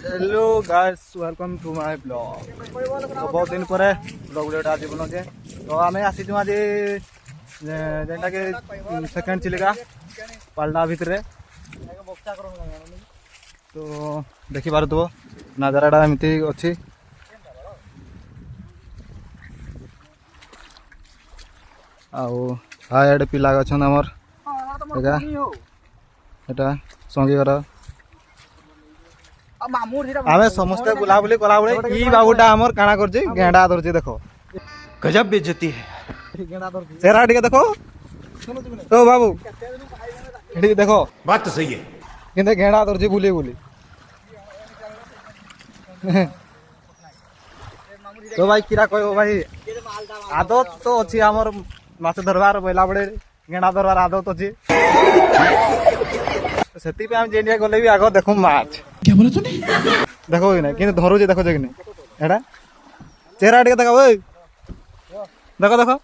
Hello guys welcome to my blog. तो बहुत दिन पर ब्लॉग वीडियो आज बनो तो आम आसी आज जेनटा कि सेकेंड चिलिका पाल्टा भितर तो देखी पारुथबो नजाराटा एमती अच्छी आड़े पिला अच्छा आमर एटा संगी घर आम समस्ते बुलाबुली कला बेले ई बाबूटा आमर काना कर गेंडा धरछि देखो गजब बेइज्जती है चेहरा टिके देखो तो बाबू एठी देखो बात तो सही है किंतु गेंडा धरछि बुली बुली तो भाई किरा कहबो भाई आदत तो अछि आमर माछ धरबार बैला बड़े गेंडा धरबार आदत अछि सेति पे हम जेनिया गले भी आगो देखो माछ क्या बोला तूने देखो कि ना कि धरू जे देखो जे कि एटा चेहरा टिके देखो ओए देखो देखो